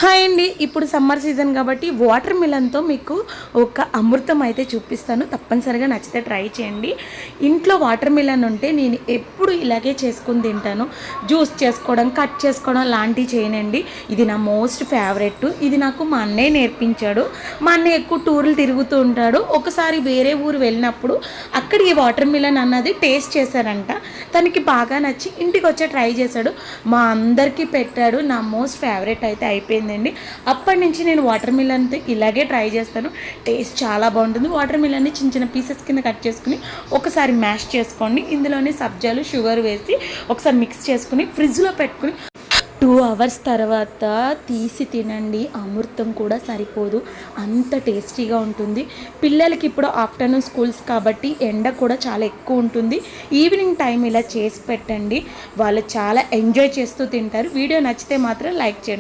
Hi అండి. ఇప్పుడు summer season కాబట్టి వాటర్ మిలన్తో మీకు ఒక అమృతం అయితే చూపిస్తాను. తప్పనిసరిగా నచ్చితే ట్రై చేయండి. ఇంట్లో వాటర్ మిలన్ ఉంటే నేను ఎప్పుడు ఇలాగే చేసుకుని తింటాను. జ్యూస్ చేసుకోవడం, కట్ చేసుకోవడం లాంటివి చేయనండి. ఇది నా మోస్ట్ ఫేవరెట్. ఇది నాకు మా అన్నయ్య నేర్పించాడు. మా అన్నయ్య ఎక్కువ టూర్లు తిరుగుతూ ఉంటాడు. ఒకసారి వేరే ఊరు వెళ్ళినప్పుడు అక్కడ ఈ వాటర్ మిలన్ అన్నది టేస్ట్ చేశారంట. తనకి బాగా నచ్చి ఇంటికి వచ్చే ట్రై చేశాడు. మా అందరికీ పెట్టాడు. నా మోస్ట్ ఫేవరెట్ అయితే అయిపోయిందండి. అప్పటి నుంచి నేను వాటర్ మిలన్ ఇలాగే ట్రై చేస్తాను. టేస్ట్ చాలా బాగుంటుంది. వాటర్ మిలన్ని చిన్న చిన్న పీసెస్ కింద కట్ చేసుకుని ఒకసారి మ్యాష్ చేసుకోండి. ఇందులోనే సబ్జాలు, షుగర్ వేసి ఒకసారి మిక్స్ చేసుకుని ఫ్రిడ్జ్లో పెట్టుకుని 2 అవర్స్ తర్వాత తీసి తినండి. అమృతం కూడా సరిపోదు, అంత టేస్టీగా ఉంటుంది. పిల్లలకి ఇప్పుడు ఆఫ్టర్నూన్ స్కూల్స్ కాబట్టి ఎండ కూడా చాలా ఎక్కువ ఉంటుంది. ఈవినింగ్ టైం ఇలా చేసి పెట్టండి, వాళ్ళు చాలా ఎంజాయ్ చేస్తూ తింటారు. వీడియో నచ్చితే మాత్రం లైక్ చేయండి.